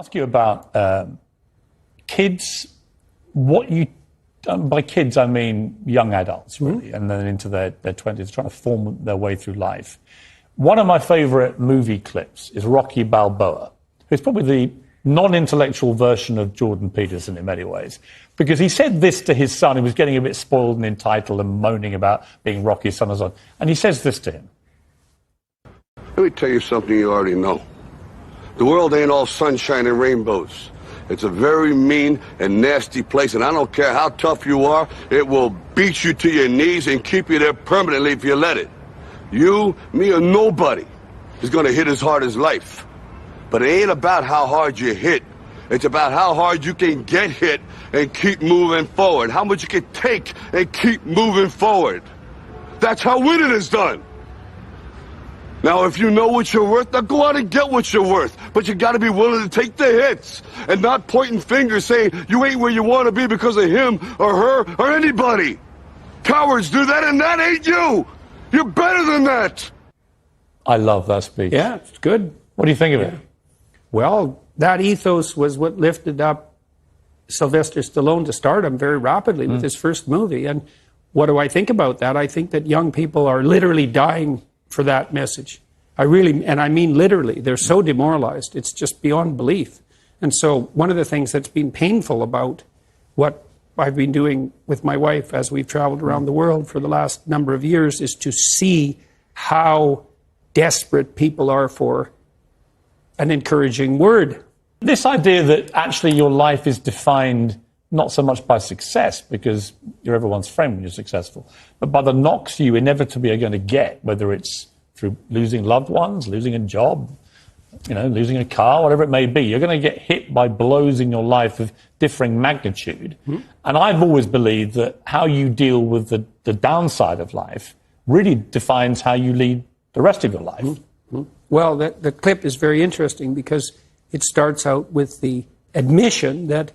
ask you about kids. What you by kids, I mean young adults, really, and then into their 20s, trying to form their way through life. One of my favorite movie clips is Rocky Balboa, who's probably the non-intellectual version of Jordan Peterson in many ways, because he said this to his son. He was getting a bit spoiled and entitled and moaning about being Rocky's son and so on. And he says this to him. Let me tell you something you already know. The world ain't all sunshine and rainbows. It's a very mean and nasty place, and I don't care how tough you are, it will beat you to your knees and keep you there permanently if you let it. You, me, or nobody is gonna hit as hard as life. But it ain't about how hard you hit. It's about how hard you can get hit and keep moving forward. How much you can take and keep moving forward. That's how winning is done. Now, if you know what you're worth, now go out and get what you're worth. But you gotta be willing to take the hits and not pointing fingers saying you ain't where you want to be because of him or her or anybody. Cowards do that, and that ain't you. You're better than that. I love that speech. Yeah, it's good. What do you think of it? Well, that ethos was what lifted up Sylvester Stallone to stardom very rapidly with his first movie. And what do I think about that? I think that young people are literally dying for that message. I mean literally, they're so demoralized. It's just beyond belief. And so one of the things that's been painful about what I've been doing with my wife as we've traveled around the world for the last number of years is to see how desperate people are for an encouraging word. This idea that actually your life is defined not so much by success, because you're everyone's friend when you're successful, but by the knocks you inevitably are going to get, whether it's through losing loved ones, losing a job, losing a car, whatever it may be. You're going to get hit by blows in your life of differing magnitude. And I've always believed that how you deal with the downside of life really defines how you lead the rest of your life. Well, the clip is very interesting because it starts out with the admission that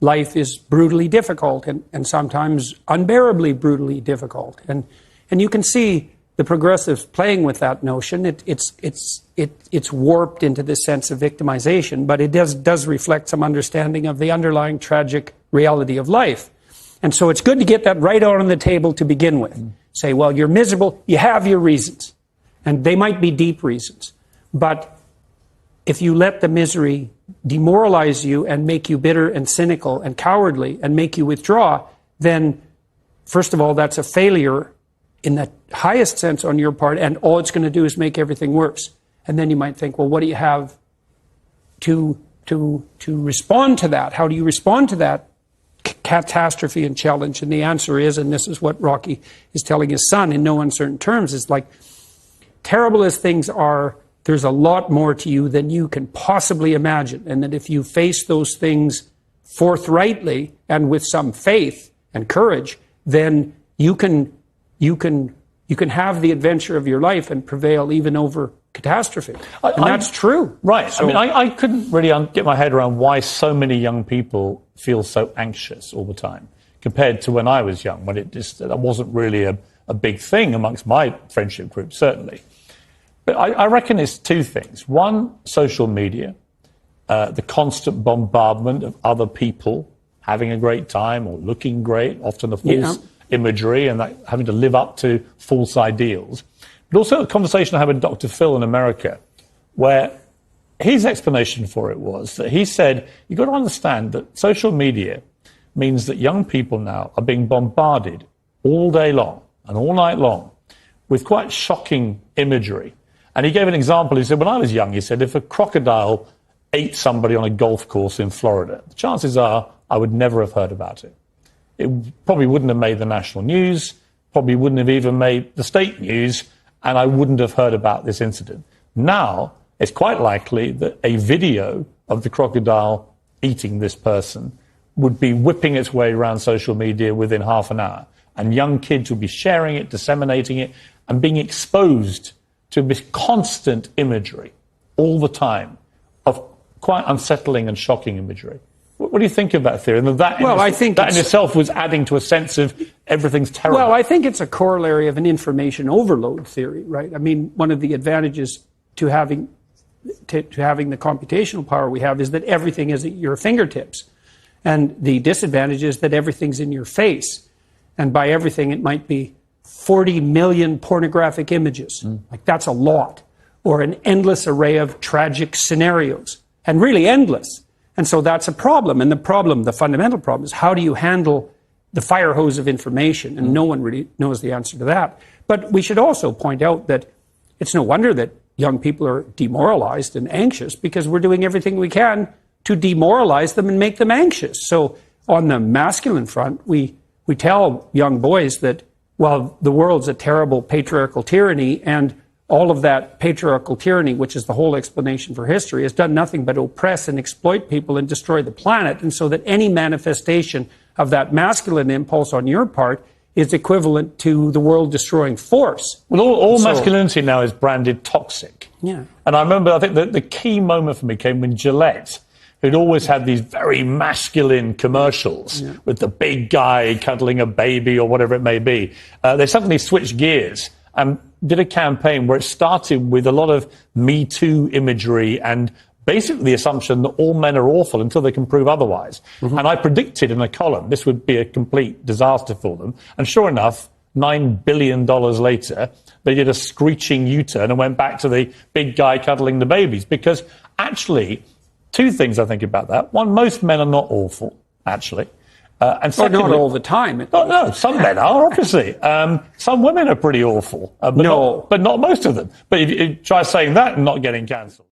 life is brutally difficult and sometimes unbearably brutally difficult. And you can see the progressives playing with that notion. It's warped into this sense of victimization, but it does reflect some understanding of the underlying tragic reality of life. And so it's good to get that right out on the table to begin with. Say, well, you're miserable, you have your reasons. And they might be deep reasons. But if you let the misery demoralize you and make you bitter and cynical and cowardly and make you withdraw, then, first of all, that's a failure in the highest sense on your part, and all it's going to do is make everything worse. And then you might think, well, what do you have to respond to that? How do you respond to that catastrophe and challenge? And the answer is, and this is what Rocky is telling his son in no uncertain terms, is like, terrible as things are, there's a lot more to you than you can possibly imagine. And that if you face those things forthrightly and with some faith and courage, then you can have the adventure of your life and prevail even over catastrophe. And that's true. Right. So, I couldn't really get my head around why so many young people feel so anxious all the time compared to when I was young, when that wasn't really a big thing amongst my friendship group, certainly. But I reckon it's two things. One, social media, the constant bombardment of other people having a great time or looking great, often the false imagery and having to live up to false ideals. But also a conversation I had with Dr. Phil in America, where his explanation for it was that he said, you've got to understand that social media means that young people now are being bombarded all day long and all night long with quite shocking imagery. And he gave an example. He said, when I was young, he said, if a crocodile ate somebody on a golf course in Florida, the chances are I would never have heard about it. It probably wouldn't have made the national news, probably wouldn't have even made the state news, and I wouldn't have heard about this incident. Now, it's quite likely that a video of the crocodile eating this person would be whipping its way around social media within half an hour. And young kids would be sharing it, disseminating it, and being exposed to this constant imagery all the time of quite unsettling and shocking imagery. What do you think of that theory? And I think that in itself was adding to a sense of everything's terrible. Well, I think it's a corollary of an information overload theory, right? I mean, one of the advantages to having to having the computational power we have is that everything is at your fingertips. And the disadvantage is that everything's in your face. And by everything, it might be 40 million pornographic images. Like, that's a lot. Or an endless array of tragic scenarios. And really endless. And so that's a problem. And the fundamental problem is, how do you handle the fire hose of information? And no one really knows the answer to that. But we should also point out that it's no wonder that young people are demoralized and anxious, because we're doing everything we can to demoralize them and make them anxious. So on the masculine front, we tell young boys that, well, the world's a terrible patriarchal tyranny, and all of that patriarchal tyranny, which is the whole explanation for history, has done nothing but oppress and exploit people and destroy the planet. And so that any manifestation of that masculine impulse on your part is equivalent to the world-destroying force. Well, all masculinity now is branded toxic. Yeah. And I remember, I think the key moment for me came when Gillette, who'd always had these very masculine commercials with the big guy cuddling a baby or whatever it may be, they suddenly switched gears and did a campaign where it started with a lot of Me Too imagery and basically the assumption that all men are awful until they can prove otherwise. And I predicted in a column this would be a complete disaster for them. And sure enough, $9 billion later, they did a screeching U-turn and went back to the big guy cuddling the babies. Because actually, two things I think about that. One, most men are not awful, actually. And secondly, not all the time. No, some men are, obviously. Some women are pretty awful. But not most of them. But if you try saying that and not getting cancelled.